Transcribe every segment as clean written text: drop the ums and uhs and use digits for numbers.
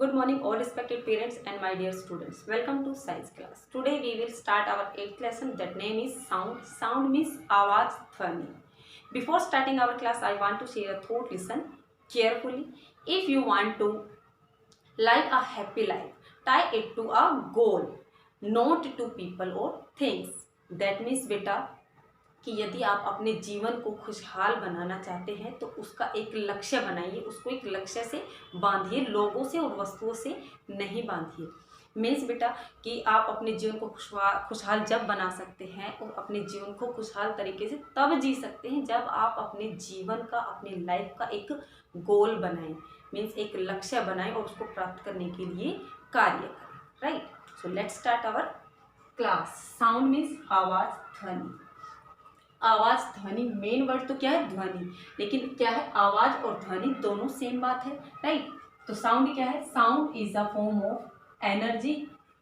Good morning, all respected parents and my dear students. Welcome to science class. Today we will start our 8th lesson. That name is sound. Sound means आवाज ध्वनि. Before starting our class, I want to share a thought. Listen carefully. If you want to live a happy life, tie it to a goal, not to people or things. That means बेटा कि यदि आप अपने जीवन को खुशहाल बनाना चाहते हैं तो उसका एक लक्ष्य बनाइए, उसको एक लक्ष्य से बांधिए, लोगों से और वस्तुओं से नहीं बांधिए। मीन्स बेटा कि आप अपने जीवन को खुशहाल जब बना सकते हैं और अपने जीवन को खुशहाल तरीके से तब जी सकते हैं जब आप अपने जीवन का, अपने लाइफ का एक गोल बनाएं, मीन्स एक लक्ष्य बनाएं और उसको प्राप्त करने के लिए कार्य करें। Right, so let's start our class. Sound means आवाज, ध्वनि। आवाज ध्वनि, मेन वर्ड तो क्या है? ध्वनि। लेकिन क्या है? आवाज और ध्वनि दोनों सेम बात है। राइट, तो साउंड क्या है? Sound is a form of energy.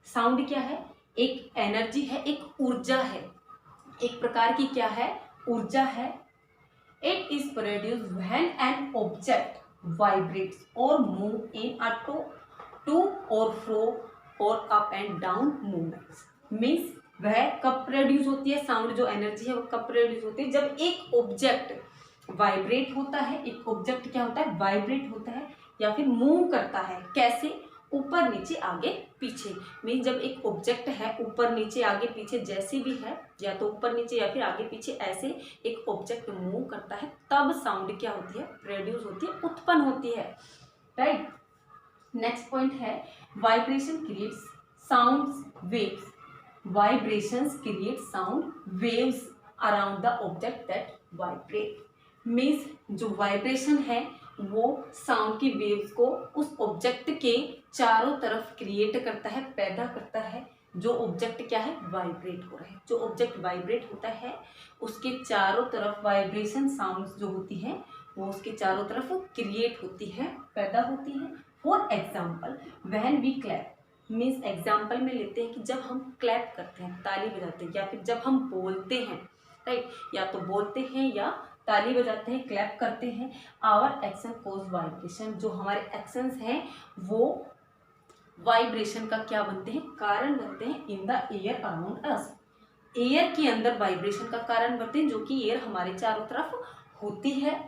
Sound क्या है? एक एनर्जी है, एक ऊर्जा है, एक प्रकार की क्या है? ऊर्जा है। It is produce when an object vibrates और मूव इन अ टू और फ्रो और up and down movements. Means वह कब प्रोड्यूस होती है? साउंड जो एनर्जी है वो कब प्रोड्यूस होती है? जब एक ऑब्जेक्ट वाइब्रेट होता है। एक ऑब्जेक्ट क्या होता है? वाइब्रेट होता है या फिर मूव करता है। कैसे? ऊपर नीचे आगे पीछे। मीन जब एक ऑब्जेक्ट है ऊपर नीचे आगे पीछे जैसे भी है, या तो ऊपर नीचे या फिर आगे पीछे, ऐसे एक ऑब्जेक्ट मूव करता है तब साउंड क्या होती है? प्रोड्यूस होती है, उत्पन्न होती है। राइट, नेक्स्ट पॉइंट है vibration creates sound waves. Vibrations create sound waves around the object that vibrate. Means जो वाइब्रेशन है वो साउंड की वेव्स को उस ऑब्जेक्ट के चारों तरफ क्रिएट करता है, पैदा करता है। जो ऑब्जेक्ट क्या है? वाइब्रेट हो रहा है। जो ऑब्जेक्ट वाइब्रेट होता है उसके चारों तरफ वाइब्रेशन साउंड्स जो होती है वो उसके चारों तरफ क्रिएट होती है, पैदा होती है। For example, when we clap. Means example में लेते हैं कि जब हम क्लैप करते हैं, ताली बजाते हैं, या फिर जब हम बोलते हैं। राइट, या तो बोलते हैं या ताली बजाते हैं, क्लैप करते हैं। Our action cause vibration. जो हमारे एक्शंस हैं वो वाइब्रेशन का क्या बनते हैं? कारण बनते हैं। इन the air around us. Air के अंदर वाइब्रेशन का कारण बनते हैं, जो कि एयर हमारे चारों तरफ होती है।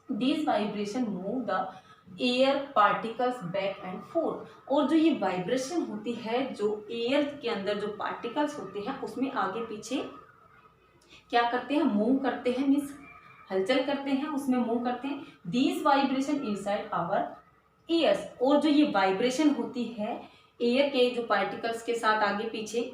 This vibration move the air particles back and fourth. और जो ये वाइब्रेशन होती है, जो एयर के अंदर जो पार्टिकल्स होते हैं उसमें आगे पीछे क्या करते हैं? मूव करते हैं। मीन्स हलचल करते हैं, उसमें मूव करते हैं। These vibration inside our ears. और जो ये वाइब्रेशन होती है एयर के जो पार्टिकल्स के साथ आगे पीछे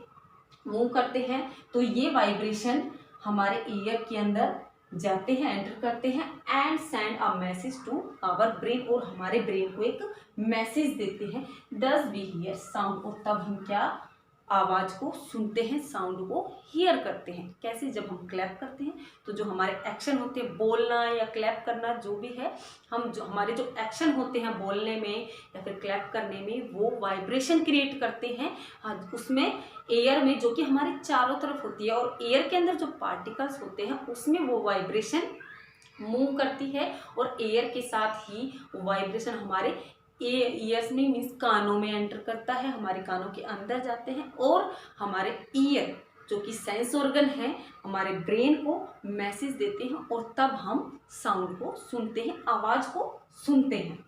मूव करते हैं, तो ये वाइब्रेशन हमारे ईयर के अंदर जाते हैं, एंटर करते हैं and send a message to our brain. और हमारे ब्रेन को एक मैसेज देते हैं। Thus we hear sound. और तब हम क्या? आवाज को सुनते हैं, साउंड को हियर करते हैं। कैसे? जब हम क्लैप करते हैं तो जो हमारे एक्शन होते हैं, बोलना या क्लैप करना जो भी है, हम जो हमारे जो एक्शन होते हैं बोलने में या फिर क्लैप करने में, वो वाइब्रेशन क्रिएट करते हैं। उसमें एयर में जो कि हमारे चारों तरफ होती है, और एयर के अंदर जो पार्टिकल्स होते हैं उसमें वो वाइब्रेशन मूव करती है। और एयर के साथ ही वाइब्रेशन हमारे ईयर्स में, मीन्स कानों में एंटर करता है, हमारे कानों के अंदर जाते हैं और हमारे ईयर जो कि सेंस ऑर्गन है हमारे ब्रेन को मैसेज देते हैं, और तब हम साउंड को सुनते हैं, आवाज को सुनते हैं।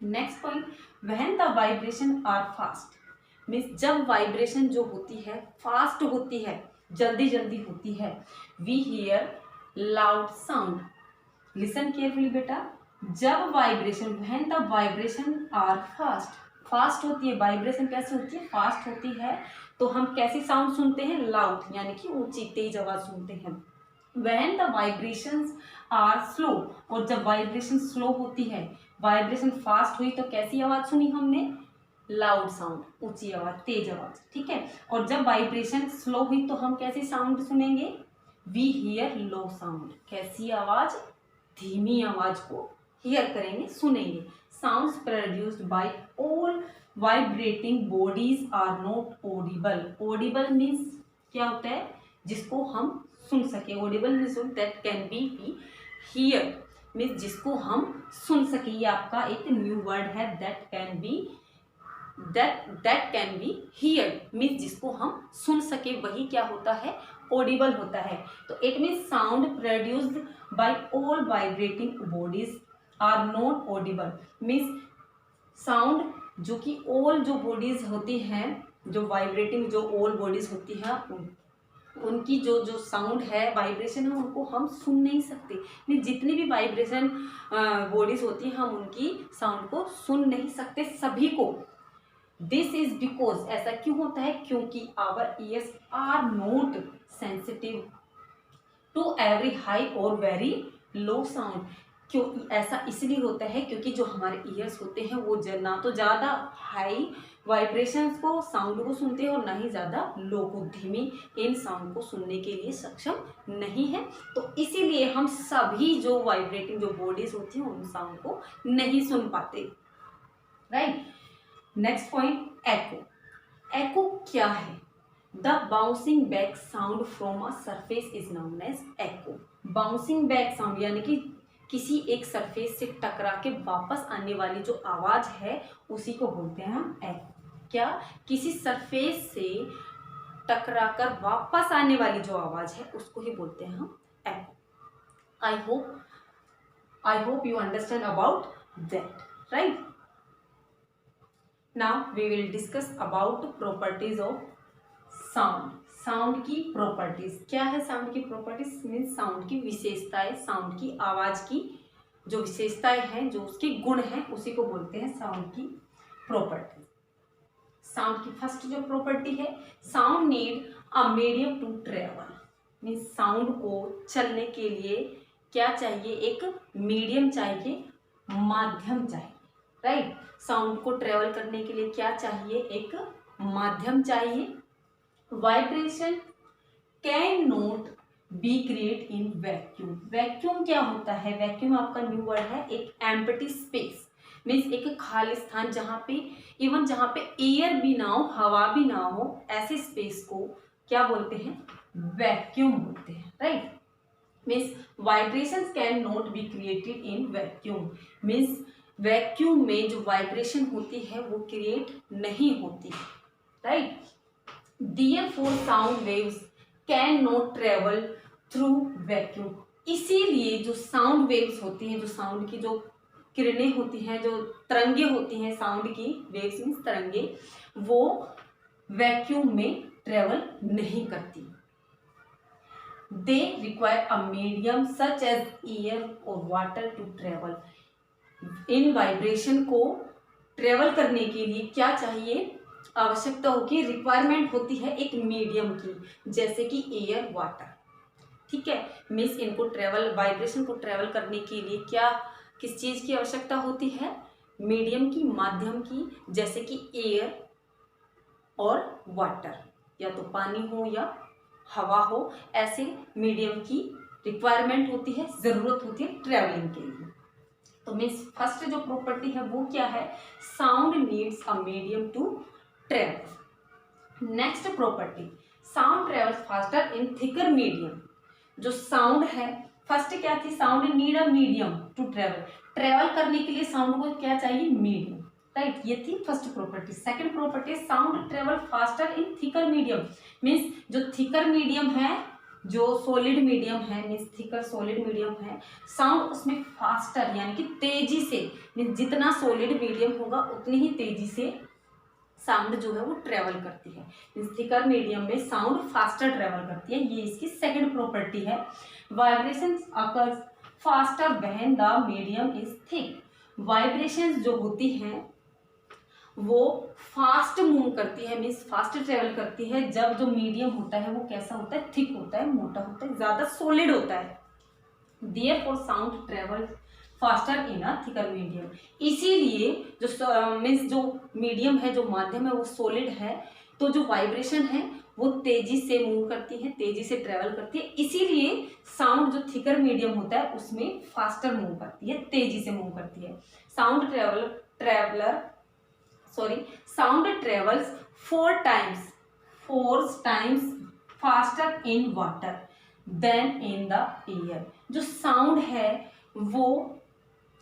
Next point, when the vibration are fast. Means जब वाइब्रेशन जो होती है फास्ट होती है, जल्दी जल्दी होती है, we hear loud sound. Listen carefully बेटा। जब vibration, when the vibration are fast, fast होती है, वाइब्रेशन कैसे होती है? फास्ट होती है। तो हम कैसी साउंड सुनते हैं? लाउड, यानी कि ऊंची तेज आवाज सुनते हैं। When the vibrations are slow. और जब वाइब्रेशन स्लो होती है, वाइब्रेशन फास्ट हुई तो कैसी आवाज सुनी हमने? लाउड साउंड, ऊंची आवाज, तेज आवाज। ठीक है, और जब वाइब्रेशन स्लो हुई तो हम कैसी साउंड सुनेंगे? We hear low sound. कैसी आवाज? धीमी आवाज को हियर करेंगे, सुनेंगे। Sounds produced by all vibrating bodies are not audible. Audible means क्या होता है? जिसको हम सुन सके। Audible means that can be hear, means जिसको हम सुन सके। ये आपका एक न्यू वर्ड है, that can be that can be heard means जिसको हम सुन सके वही क्या होता है, ऑडिबल होता है। तो it means sound produced by all vibrating bodies are not audible means sound जो कि ऑल जो बॉडीज होती हैं, जो वाइब्रेटिंग जो ऑल बॉडीज होती हैं उनकी जो जो साउंड है, वाइब्रेशन है, उनको हम सुन नहीं सकते। मीन जितनी भी वाइब्रेशन बॉडीज होती हैं हम उनकी साउंड को सुन नहीं सकते सभी को। दिस इज बिकॉज, ऐसा क्यों होता है, क्योंकि our ears are not sensitive to every high और वेरी लो साउंड। क्यों ऐसा इसलिए होता है क्योंकि जो हमारे ईयर्स होते हैं वो ना तो ज़्यादा हाई वाइब्रेशंस को साउंड को सुनते हैं और ना ही ज़्यादा लो को, धीमी इन साउंड को सुनने के लिए सक्षम नहीं है। तो इसीलिए हम सभी जो वाइब्रेटिंग जो बॉडीज होती हैं उन साउंड को नहीं सुन पाते। Right, next point, echo. Echo क्या है? The bouncing back sound from a surface is known as echo. Bouncing back sound यानी कि किसी एक सरफेस से टकरा के वापस आने वाली जो आवाज है उसी को बोलते हैं हम एको। क्या? किसी सरफेस से टकरा कर वापस आने वाली जो आवाज है उसको ही बोलते हैं हम echo. I hope you understand about that, right. Now we will discuss about properties of sound. Sound की प्रॉपर्टीज क्या है? साउंड की प्रॉपर्टीज मीन्स साउंड की विशेषताएं, साउंड की आवाज की जो विशेषताएं हैं, जो उसके गुण हैं, उसी को बोलते हैं साउंड की प्रॉपर्टी। साउंड की फर्स्ट जो प्रॉपर्टी है, sound need a medium to travel means sound को चलने के लिए क्या चाहिए? एक मीडियम चाहिए, माध्यम चाहिए। राइट, साउंड को ट्रेवल करने के लिए क्या चाहिए? एक माध्यम चाहिए। Vibration can not be create in vacuum. Vacuum क्या होता है? वैक्यूम आपका न्यू वर्ड है, एक एम्प्टी स्पेस मीन्स एक खाली स्थान जहाँ पे इवन जहाँ पे एयर भी ना हो, हवा भी ना हो, ऐसे स्पेस को क्या बोलते हैं? वैक्यूम बोलते हैं। Right, means vibrations can not be created in vacuum means vacuum में जो वाइब्रेशन होती है वो क्रिएट नहीं होती। Right, Therefore sound waves cannot travel through vacuum। इसीलिए जो साउंड वेव्स होती हैं, जो साउंड की जो किरणें होती हैं, जो तरंगे होती हैं, साउंड की वेव्स मीन्स तरंगे, वो वैक्यूम में ट्रेवल नहीं करती। They require a medium such as air और वाटर टू ट्रेवल। इन वाइब्रेशन को ट्रेवल करने के लिए क्या चाहिए? आवश्यकता होगी, रिक्वायरमेंट होती है एक मीडियम की, जैसे कि एयर, वाटर। ठीक है, मीन्स इनको ट्रेवल, वाइब्रेशन को ट्रेवल करने के लिए क्या, किस चीज़ की आवश्यकता होती है? मीडियम की, माध्यम की, जैसे कि एयर और वाटर, या तो पानी हो या हवा हो, ऐसे मीडियम की रिक्वायरमेंट होती है, ज़रूरत होती है ट्रेवलिंग के लिए। तो मीन्स फर्स्ट जो प्रॉपर्टी है वो क्या है? Sound needs a medium to travel. Next property, sound travels faster in thicker medium. जो साउंड है, फर्स्ट क्या थी? Sound need a medium to travel. Travel करने के लिए साउंड को क्या चाहिए? मीडियम। राइट, ये थी first property. Second property, sound travel faster in thicker medium means जो थिकर मीडियम है, जो सॉलिड मीडियम है मीन्स थिकर सॉलिड मीडियम है, साउंड उसमें फास्टर यानी कि तेजी से, मीन्स जितना सॉलिड मीडियम होगा उतनी ही तेजी से साउंड जो है वो ट्रेवल करती है। मीन्स थिकर मीडियम में साउंड फास्टर ट्रेवल करती है, ये इसकी सेकंड प्रॉपर्टी है। Vibrations occurs faster when the medium is thick. Vibrations जो होती हैं वो फास्ट मूव करती है मीन्स फास्ट ट्रेवल करती है जब जो मीडियम होता है वो कैसा होता है? थिक होता है, मोटा होता है, ज़्यादा सॉलिड होता है। देयरफॉर साउंड ट्रेवल फास्टर इन अ थिकर मीडियम। इसीलिए जो मीन्स जो मीडियम है, जो माध्यम है वो सॉलिड है, तो जो वाइब्रेशन है वो तेजी से मूव करती है, तेजी से ट्रेवल करती है। इसीलिए साउंड जो थिकर मीडियम होता है उसमें फास्टर मूव करती है, तेजी से मूव करती है। Sound sound travels 4 times faster in water than in the air. जो साउंड है वो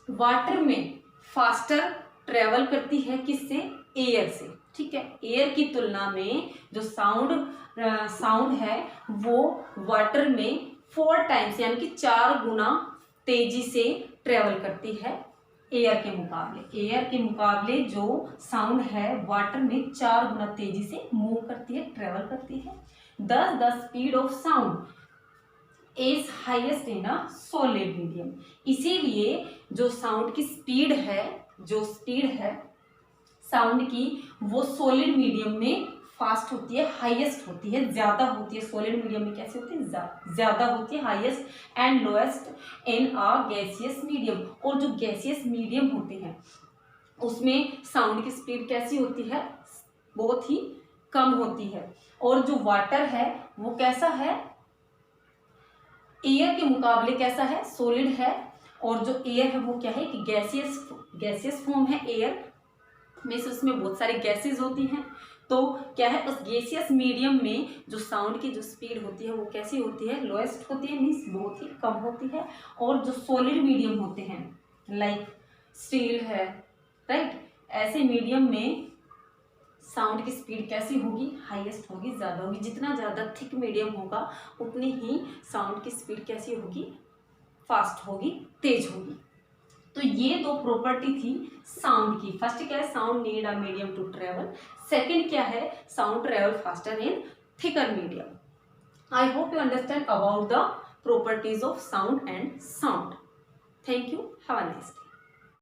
वाटर में फास्टर ट्रेवल करती है किससे, एयर से, ठीक है। एयर की तुलना में जो साउंड है वो वाटर में 4 टाइम्स यानी कि 4 गुना तेजी से ट्रेवल करती है एयर के मुकाबले। एयर के मुकाबले जो साउंड है वाटर में 4 गुना तेजी से मूव करती है, ट्रेवल करती है। Thus the speed of sound is highest in a solid medium। इसीलिए जो साउंड की स्पीड है, जो स्पीड है साउंड की, वो सॉलिड मीडियम में फास्ट होती है, हाईएस्ट होती है, ज्यादा होती है। सॉलिड मीडियम में कैसे होती है, ज्यादा होती है, highest and lowest in a gaseous medium. और जो गैसियस मीडियम होते हैं उसमें साउंड की स्पीड कैसी होती है, बहुत ही कम होती है। और जो वाटर है वो कैसा है, एयर के मुकाबले कैसा है, सॉलिड है। और जो एयर है वो क्या है कि गैसियस फॉर्म है। एयर में से उसमें बहुत सारी गैसेस होती हैं, तो क्या है उस गैसियस मीडियम में जो साउंड की जो स्पीड होती है वो कैसी होती है, लोएस्ट होती है, मीन्स बहुत ही कम होती है। और जो सॉलिड मीडियम होते हैं लाइक स्टील है, राइट, ऐसे मीडियम में साउंड की स्पीड कैसी होगी, हाईएस्ट होगी, ज़्यादा होगी। जितना ज़्यादा थिक मीडियम होगा उतनी ही साउंड की स्पीड कैसी होगी, फास्ट होगी, तेज होगी। तो ये दो प्रॉपर्टी थी साउंड की। फर्स्ट क्या है, sound need a medium to travel. Second क्या है, sound travel faster in thicker medium. I hope you understand about the properties of sound and sound. Thank you, have a nice day.